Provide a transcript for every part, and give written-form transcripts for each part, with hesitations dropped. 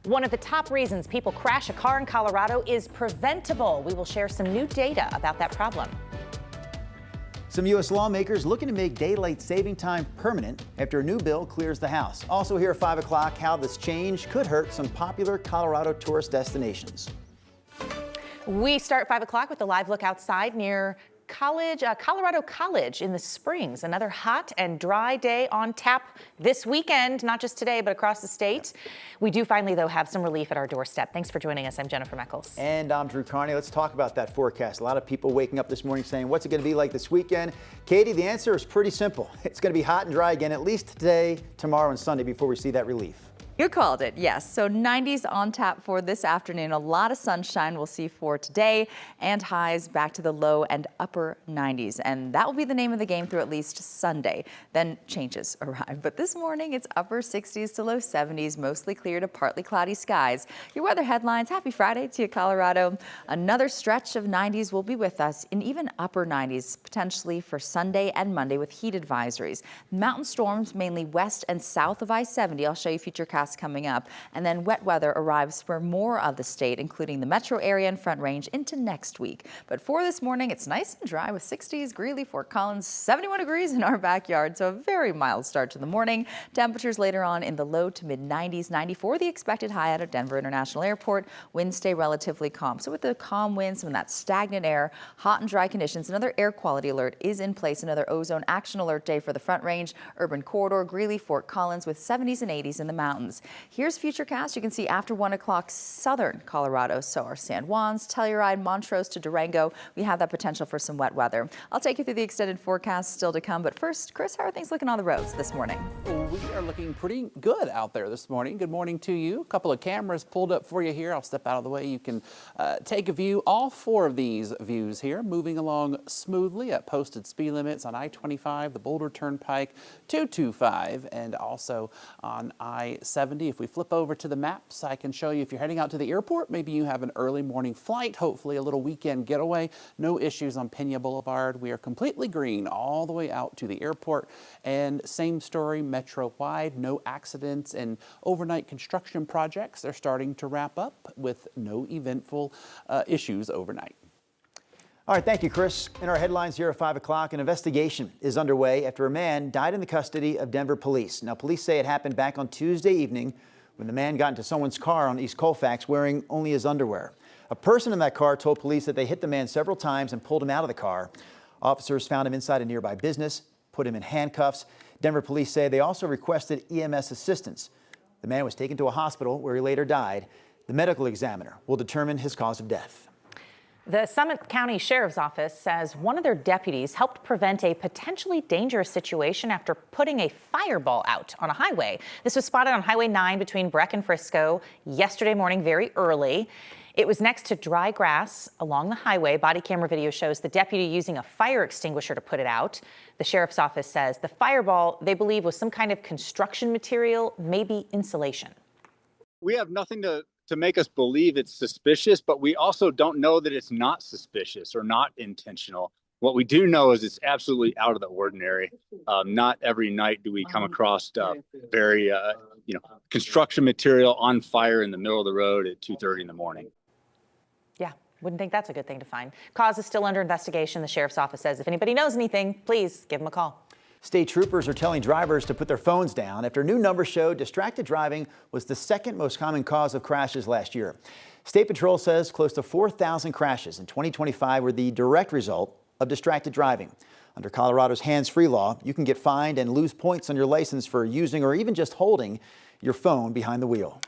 One of the top reasons people crash a car in Colorado is preventable. We will share some new data about that problem. Some U.S. lawmakers looking to make daylight saving time permanent after a new bill clears the House. Also here at 5 o'clock, how this change could hurt some popular Colorado tourist destinations. We start at 5 o'clock with a live look outside near Colorado College in the Springs. Another hot and dry day on tap this weekend, not just today, but across the state. We do finally, though, have some relief at our doorstep. Thanks for joining us. I'm Jennifer Meckles. And I'm Drew Carney. Let's talk about that forecast. A lot of people waking up this morning saying, what's it going to be like this weekend? Katie, the answer is pretty simple. It's going to be hot and dry again, at least today, tomorrow, and Sunday before we see that relief. You called it, yes. So 90s on tap for this afternoon. A lot of sunshine we'll see for today, and highs back to the low and upper 90s. And that will be the name of the game through at least Sunday. Then changes arrive. But this morning, it's upper 60s to low 70s, mostly clear to partly cloudy skies. Your weather headlines, happy Friday to you, Colorado. Another stretch of 90s will be with us, in even upper 90s, potentially for Sunday and Monday with heat advisories. Mountain storms, mainly west and south of I-70. I'll show you futurecast coming up, and then wet weather arrives for more of the state, including the metro area and Front Range into next week. But for this morning, it's nice and dry with 60s, Greeley, Fort Collins, 71 degrees in our backyard, so a very mild start to the morning. Temperatures later on in the low to mid 90s, 94 the expected high out of Denver International Airport. Winds stay relatively calm. So with the calm winds and that stagnant air, hot and dry conditions, another air quality alert is in place. Another ozone action alert day for the Front Range, urban corridor, Greeley, Fort Collins with 70s and 80s in the mountains. Here's futurecast. You can see after 1 o'clock southern Colorado. So our San Juans, Telluride, Montrose to Durango. We have that potential for some wet weather. I'll take you through the extended forecast still to come. But first, Chris, how are things looking on the roads this morning? We are looking pretty good out there this morning. Good morning to you. A couple of cameras pulled up for you here. I'll step out of the way. You can take a view. All 4 of these views here moving along smoothly at posted speed limits on I-25, the Boulder Turnpike, 225, and also on I-70. If we flip over to the maps, I can show you if you're heading out to the airport, maybe you have an early morning flight, hopefully a little weekend getaway. No issues on Pena Boulevard. We are completely green all the way out to the airport. And same story metro-wide, no accidents and overnight construction projects. They're starting to wrap up with no eventful issues overnight. All right, thank you, Chris. In our headlines here at 5 o'clock, an investigation is underway after a man died in the custody of Denver police. Now, police say it happened back on Tuesday evening when the man got into someone's car on East Colfax wearing only his underwear. A person in that car told police that they hit the man several times and pulled him out of the car. Officers found him inside a nearby business, put him in handcuffs. Denver police say they also requested EMS assistance. The man was taken to a hospital where he later died. The medical examiner will determine his cause of death. The Summit County Sheriff's Office says one of their deputies helped prevent a potentially dangerous situation after putting a fireball out on a highway. This was spotted on Highway 9 between Breck and Frisco yesterday morning very early. It was next to dry grass along the highway. Body camera video shows the deputy using a fire extinguisher to put it out. The sheriff's office says the fireball, they believe, was some kind of construction material, maybe insulation. We have nothing to make us believe it's suspicious, but we also don't know that it's not suspicious or not intentional. What we do know is it's absolutely out of the ordinary. Not every night do we come across very, construction material on fire in the middle of the road at 2:30 in the morning. Yeah, wouldn't think that's a good thing to find. Cause is still under investigation. The sheriff's office says if anybody knows anything, please give them a call. State troopers are telling drivers to put their phones down after new numbers show distracted driving was the second most common cause of crashes last year. State Patrol says close to 4,000 crashes in 2025 were the direct result of distracted driving. Under Colorado's hands-free law, you can get fined and lose points on your license for using or even just holding your phone behind the wheel.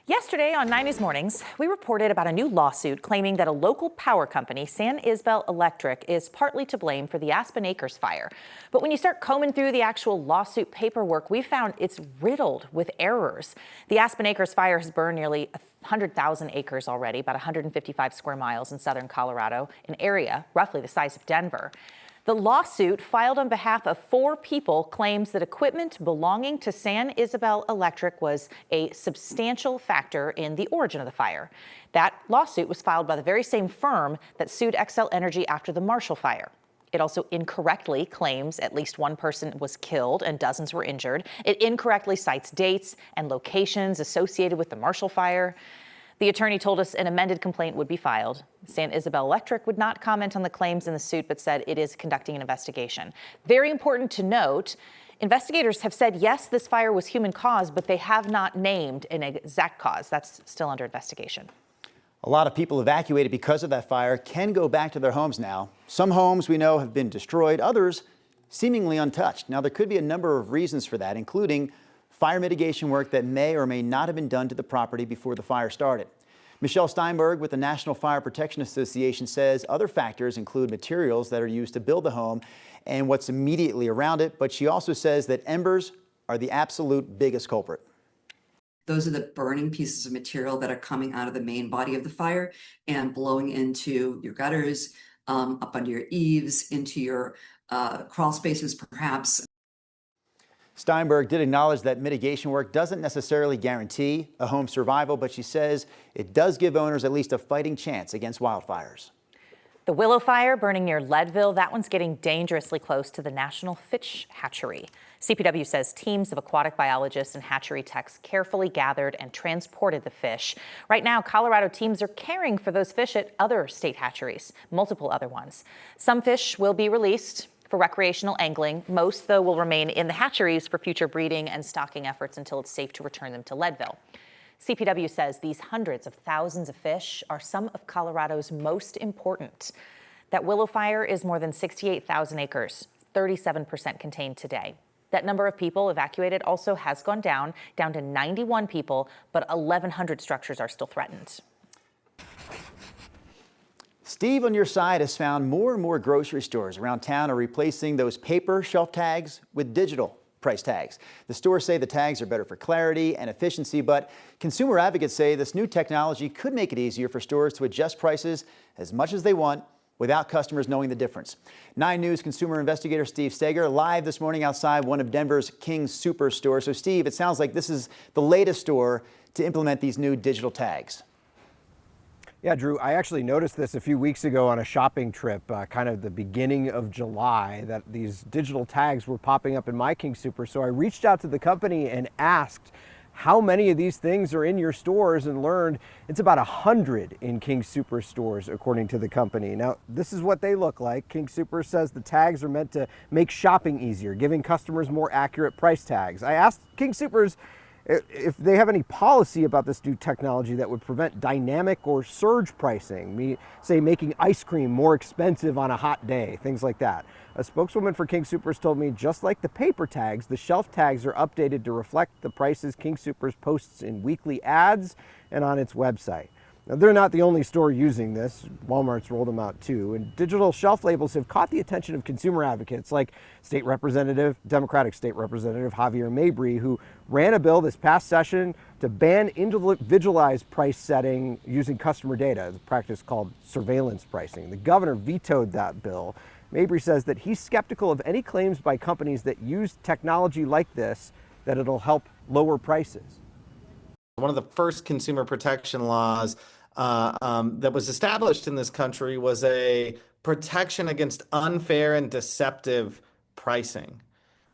Yesterday on 9 News Mornings, we reported about a new lawsuit claiming that a local power company, San Isabel Electric, is partly to blame for the Aspen Acres fire. But when you start combing through the actual lawsuit paperwork, we found it's riddled with errors. The Aspen Acres fire has burned nearly 100,000 acres already, about 155 square miles in southern Colorado, an area roughly the size of Denver. The lawsuit, filed on behalf of 4 people, claims that equipment belonging to San Isabel Electric was a substantial factor in the origin of the fire. That lawsuit was filed by the very same firm that sued Xcel Energy after the Marshall fire. It also incorrectly claims at least one person was killed and dozens were injured. It incorrectly cites dates and locations associated with the Marshall Fire. The attorney told us an amended complaint would be filed. San Isabel Electric would not comment on the claims in the suit, but said it is conducting an investigation. Very important to note, investigators have said, yes, this fire was human caused, but they have not named an exact cause. That's still under investigation. A lot of people evacuated because of that fire can go back to their homes now. Some homes we know have been destroyed, others seemingly untouched. Now, there could be a number of reasons for that, including fire mitigation work that may or may not have been done to the property before the fire started. Michelle Steinberg with the National Fire Protection Association says other factors include materials that are used to build the home and what's immediately around it, but she also says that embers are the absolute biggest culprit. Those are the burning pieces of material that are coming out of the main body of the fire and blowing into your gutters, up under your eaves, into your crawl spaces, perhaps. Steinberg did acknowledge that mitigation work doesn't necessarily guarantee a home's survival, but she says it does give owners at least a fighting chance against wildfires. The Willow Fire burning near Leadville, that one's getting dangerously close to the National Fish Hatchery. CPW says teams of aquatic biologists and hatchery techs carefully gathered and transported the fish. Right now, Colorado teams are caring for those fish at other state hatcheries, multiple other ones. Some fish will be released for recreational angling. Most, though, will remain in the hatcheries for future breeding and stocking efforts until it's safe to return them to Leadville. CPW says these hundreds of thousands of fish are some of Colorado's most important. That Willow Fire is more than 68,000 acres, 37% contained today. That number of people evacuated also has gone down to 91 people, but 1,100 structures are still threatened. Steve on your side has found more and more grocery stores around town are replacing those paper shelf tags with digital price tags. The stores say the tags are better for clarity and efficiency, but consumer advocates say this new technology could make it easier for stores to adjust prices as much as they want without customers knowing the difference. 9 News consumer investigator Steve Steger live this morning outside one of Denver's King Superstores. So Steve, it sounds like this is the latest store to implement these new digital tags. Yeah, Drew, I actually noticed this a few weeks ago on a shopping trip, kind of the beginning of July, that these digital tags were popping up in my King Super. So I reached out to the company and asked how many of these things are in your stores and learned it's about 100 in King Super stores, according to the company. Now, this is what they look like. King Super says the tags are meant to make shopping easier, giving customers more accurate price tags. I asked King Supers if they have any policy about this new technology that would prevent dynamic or surge pricing, say making ice cream more expensive on a hot day, things like that. A spokeswoman for King Supers told me just like the paper tags, the shelf tags are updated to reflect the prices King Supers posts in weekly ads and on its website. Now, they're not the only store using this. Walmart's rolled them out too. And digital shelf labels have caught the attention of consumer advocates like Democratic State Representative Javier Mabry, who ran a bill this past session to ban individualized price setting using customer data, a practice called surveillance pricing. The governor vetoed that bill. Mabry says that he's skeptical of any claims by companies that use technology like this that it'll help lower prices. One of the first consumer protection laws that was established in this country was a protection against unfair and deceptive pricing.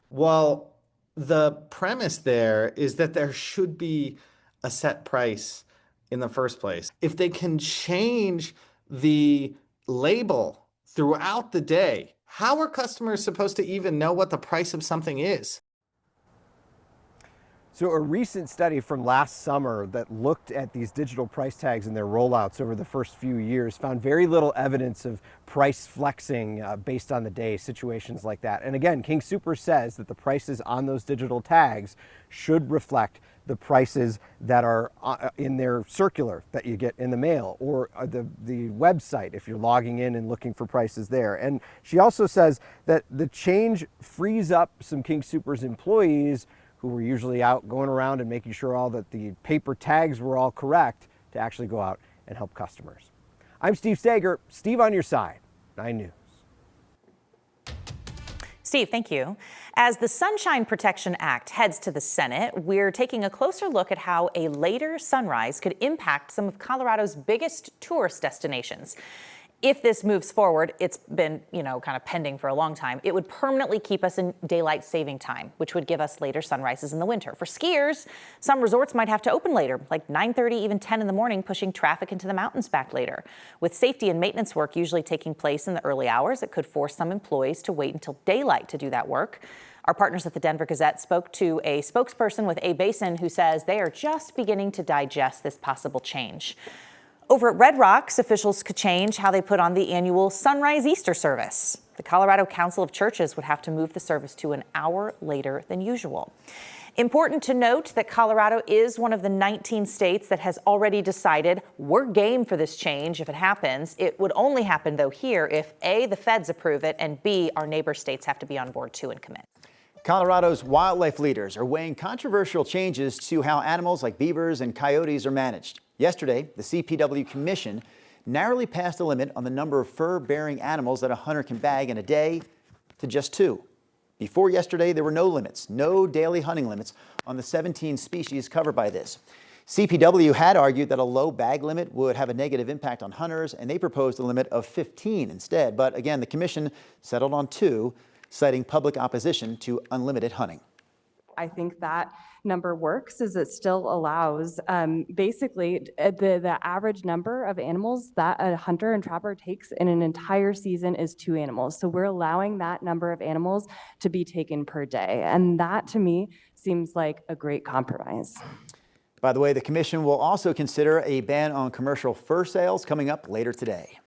Well, the premise there is that there should be a set price in the first place. If they can change the label throughout the day, how are customers supposed to even know what the price of something is? So a recent study from last summer that looked at these digital price tags and their rollouts over the first few years found very little evidence of price flexing based on the day, situations like that. And again, King Super says that the prices on those digital tags should reflect the prices that are in their circular that you get in the mail or the website if you're logging in and looking for prices there. And she also says that the change frees up some King Super's employees who were usually out going around and making sure all that the paper tags were all correct to actually go out and help customers. I'm Steve Steger, Steve on your side, 9 News. Steve, thank you. As the Sunshine Protection Act heads to the Senate, we're taking a closer look at how a later sunrise could impact some of Colorado's biggest tourist destinations. If this moves forward, it's been, kind of pending for a long time, it would permanently keep us in daylight saving time, which would give us later sunrises in the winter. For skiers, some resorts might have to open later, like 9:30, even 10 in the morning, pushing traffic into the mountains back later. With safety and maintenance work usually taking place in the early hours, it could force some employees to wait until daylight to do that work. Our partners at the Denver Gazette spoke to a spokesperson with A-Basin who says they are just beginning to digest this possible change. Over at Red Rocks, officials could change how they put on the annual Sunrise Easter service. The Colorado Council of Churches would have to move the service to an hour later than usual. Important to note that Colorado is one of the 19 states that has already decided we're game for this change if it happens. It would only happen, though, here if A, the feds approve it, and B, our neighbor states have to be on board too and commit. Colorado's wildlife leaders are weighing controversial changes to how animals like beavers and coyotes are managed. Yesterday, the CPW Commission narrowly passed a limit on the number of fur-bearing animals that a hunter can bag in a day to just 2. Before yesterday, there were no limits, no daily hunting limits on the 17 species covered by this. CPW had argued that a low bag limit would have a negative impact on hunters, and they proposed a limit of 15 instead. But again, the commission settled on 2, citing public opposition to unlimited hunting. I think that number works as it still allows basically the average number of animals that a hunter and trapper takes in an entire season is 2 animals. So we're allowing that number of animals to be taken per day. And that to me seems like a great compromise. By the way, the commission will also consider a ban on commercial fur sales coming up later today.